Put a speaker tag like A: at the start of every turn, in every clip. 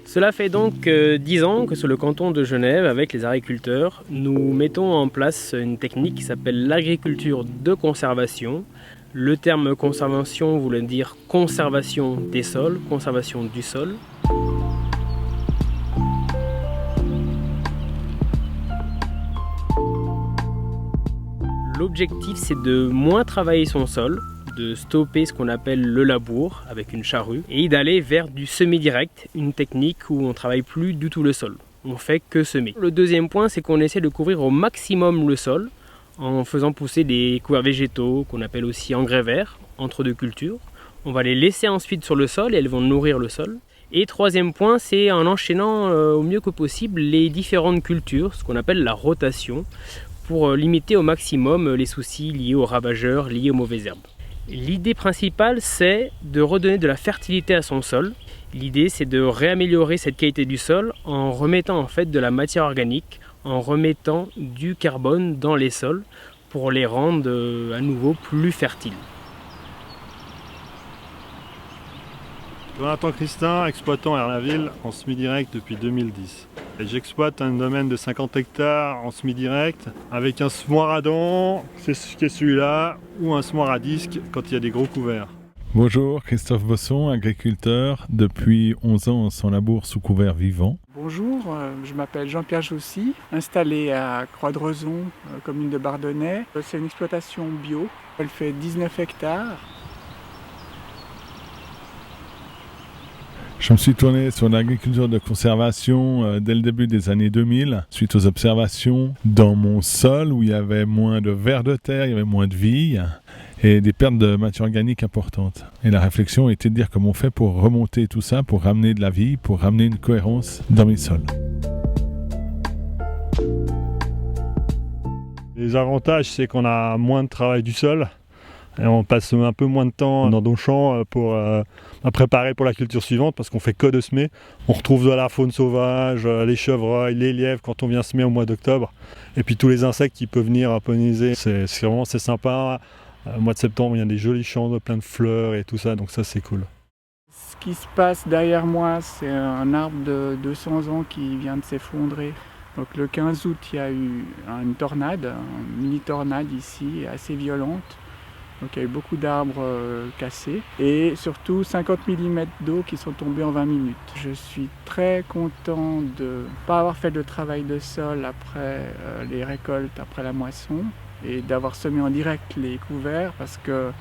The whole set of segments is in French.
A: Cela fait donc 10 ans que sur le canton de Genève, avec les agriculteurs, nous mettons en place une technique qui s'appelle l'agriculture de conservation. Le terme conservation voulait dire conservation des sols, conservation du sol. L'objectif, c'est de moins travailler son sol, de stopper ce qu'on appelle le labour avec une charrue et d'aller vers du semis direct, une technique où on ne travaille plus du tout le sol. On fait que semer. Le deuxième point, c'est qu'on essaie de couvrir au maximum le sol en faisant pousser des couverts végétaux qu'on appelle aussi engrais verts entre deux cultures. On va les laisser ensuite sur le sol et elles vont nourrir le sol. Et troisième point, c'est en enchaînant au mieux que possible les différentes cultures, ce qu'on appelle la rotation, pour limiter au maximum les soucis liés aux ravageurs, liés aux mauvaises herbes. L'idée principale, c'est de redonner de la fertilité à son sol. L'idée, c'est de réaméliorer cette qualité du sol en remettant en fait de la matière organique, en remettant du carbone dans les sols pour les rendre à nouveau plus fertiles.
B: Jonathan Christin, exploitant à Erlaville en semi-direct depuis 2010. J'exploite un domaine de 50 hectares en semi-direct avec un semoir à dents, c'est ce qui est celui-là, ou un semoir à disque quand il y a des gros couverts.
C: Bonjour, Christophe Bosson, agriculteur depuis 11 ans sans labour sous couvert vivant.
D: Bonjour, je m'appelle Jean-Pierre Joussy, installé à Croix-de-Rezon, commune de Bardonnay. C'est une exploitation bio, elle fait 19 hectares.
C: Je me suis tourné sur l'agriculture de conservation dès le début des années 2000, suite aux observations dans mon sol où il y avait moins de vers de terre, il y avait moins de vie et des pertes de matière organique importantes. Et la réflexion était de dire comment on fait pour remonter tout ça, pour ramener de la vie, pour ramener une cohérence dans mes sols.
B: Les avantages, c'est qu'on a moins de travail du sol. Et on passe un peu moins de temps dans nos champs pour préparer pour la culture suivante parce qu'on fait que de semer. On retrouve de la faune sauvage, les chevreuils, les lièvres quand on vient semer au mois d'octobre. Et puis tous les insectes qui peuvent venir polliniser. C'est sympa. Au mois de septembre, il y a des jolis champs plein de fleurs et tout ça, donc ça c'est cool.
D: Ce qui se passe derrière moi, c'est un arbre de 200 ans qui vient de s'effondrer. Donc le 15 août, il y a eu une tornade, une mini-tornade ici, assez violente. Donc il y a eu beaucoup d'arbres cassés et surtout 50 mm d'eau qui sont tombés en 20 minutes. Je suis très content de ne pas avoir fait de travail de sol après les récoltes, après la moisson et d'avoir semé en direct les couverts parce que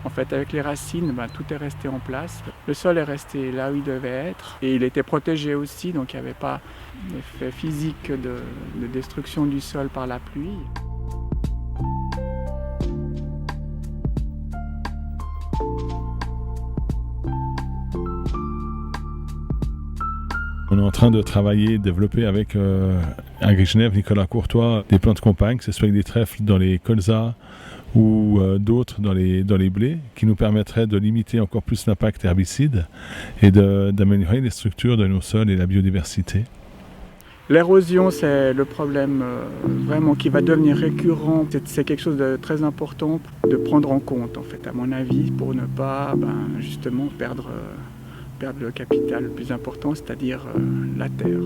D: en fait avec les racines, tout est resté en place. Le sol est resté là où il devait être et il était protégé aussi, donc il n'y avait pas d'effet physique de destruction du sol par la pluie.
C: On est en train de travailler, développer avec AgriGenève, Nicolas Courtois, des plantes compagnes, que ce soit avec des trèfles dans les colzas ou d'autres dans les blés, qui nous permettraient de limiter encore plus l'impact herbicide et d'améliorer les structures de nos sols et la biodiversité.
D: L'érosion, c'est le problème vraiment qui va devenir récurrent. C'est quelque chose de très important de prendre en compte, en fait, à mon avis, pour ne pas justement perdre le capital le plus important, c'est-à-dire la terre.